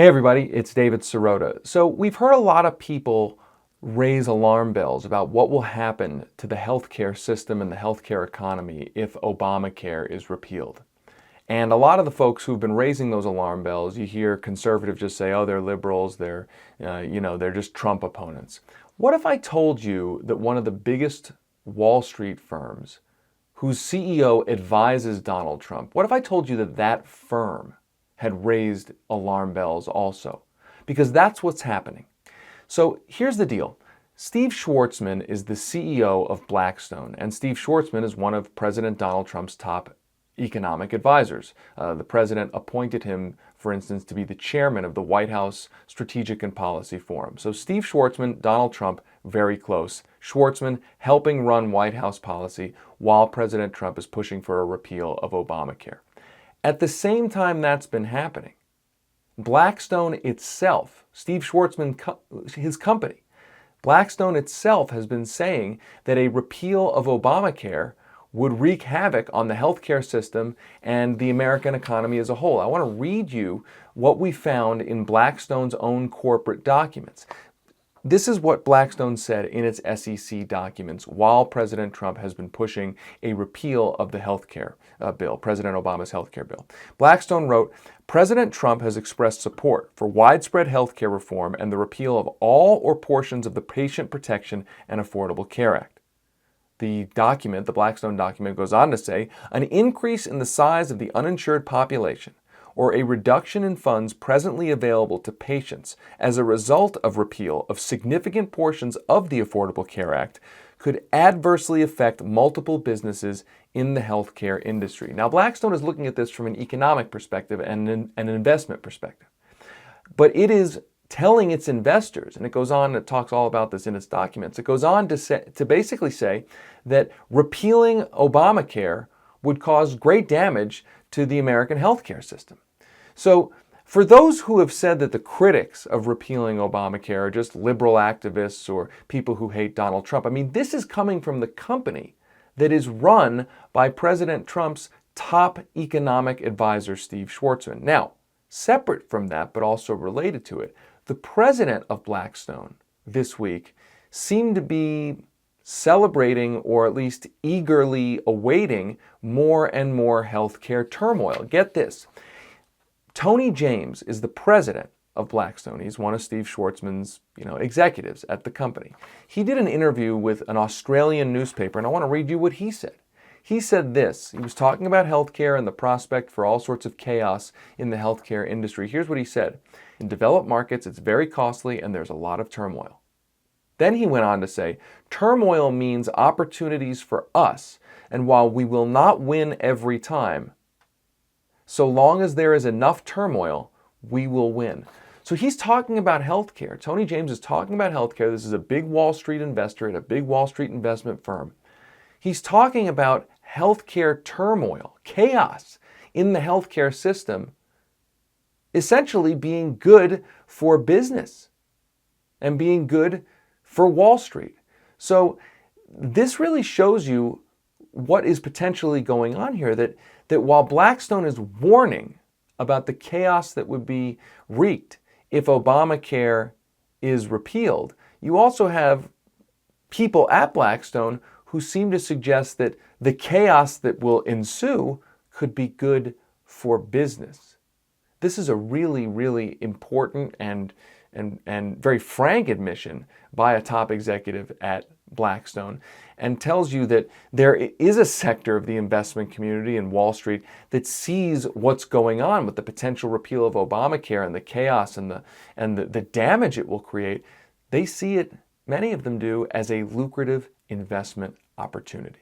Hey everybody, it's David Sirota. So we've heard a lot of people raise alarm bells about what will happen to the healthcare system and the healthcare economy if Obamacare is repealed. And a lot of the folks who've been raising those alarm bells, you hear conservatives just say, oh, they're liberals, they're just Trump opponents. What if I told you that one of the biggest Wall Street firms, whose CEO advises Donald Trump, what if I told you that that firm had raised alarm bells also? Because that's what's happening. So here's the deal. Steve Schwarzman is the CEO of Blackstone, and Steve Schwarzman is one of President Donald Trump's top economic advisors. The president appointed him, for instance, to be the chairman of the White House Strategic and Policy Forum. So Steve Schwarzman, Donald Trump, very close. Schwarzman helping run White House policy while President Trump is pushing for a repeal of Obamacare. At the same time that's been happening, Blackstone itself, Steve Schwarzman, his company, Blackstone itself has been saying that a repeal of Obamacare would wreak havoc on the healthcare system and the American economy as a whole. I want to read you what we found in Blackstone's own corporate documents. This is what Blackstone said in its SEC documents while President Trump has been pushing a repeal of the healthcare bill, President Obama's healthcare bill. Blackstone wrote, President Trump has expressed support for widespread healthcare reform and the repeal of all or portions of the Patient Protection and Affordable Care Act. The document, the Blackstone document, goes on to say, an increase in the size of the uninsured population or a reduction in funds presently available to patients as a result of repeal of significant portions of the Affordable Care Act could adversely affect multiple businesses in the healthcare industry. Now, Blackstone is looking at this from an economic perspective and an investment perspective. But it is telling its investors, and it goes on, it talks all about this in its documents, it goes on to basically say that repealing Obamacare would cause great damage to the American healthcare system. So for those who have said that the critics of repealing Obamacare are just liberal activists or people who hate Donald Trump, I mean, this is coming from the company that is run by President Trump's top economic advisor, Steve Schwarzman. Now, separate from that, but also related to it, the president of Blackstone this week seemed to be celebrating, or at least eagerly awaiting, more and more healthcare turmoil. Get this. Tony James is the president of Blackstone. He's one of Steve Schwarzman's, executives at the company. He did an interview with an Australian newspaper, and I want to read you what he said. He said this. He was talking about healthcare and the prospect for all sorts of chaos in the healthcare industry. Here's what he said. In developed markets, it's very costly and there's a lot of turmoil. Then he went on to say, turmoil means opportunities for us, and while we will not win every time, so long as there is enough turmoil, we will win. So he's talking about healthcare. Tony James is talking about healthcare. This is a big Wall Street investor at a big Wall Street investment firm. He's talking about healthcare turmoil, chaos in the healthcare system, essentially being good for business and being good for Wall Street. So this really shows you what is potentially going on here, that while Blackstone is warning about the chaos that would be wreaked if Obamacare is repealed, you also have people at Blackstone who seem to suggest that the chaos that will ensue could be good for business. This is a really, really important and very frank admission by a top executive at Blackstone, and tells you that there is a sector of the investment community in Wall Street that sees what's going on with the potential repeal of Obamacare and the chaos and the damage it will create. They see it, many of them do, as a lucrative investment opportunity.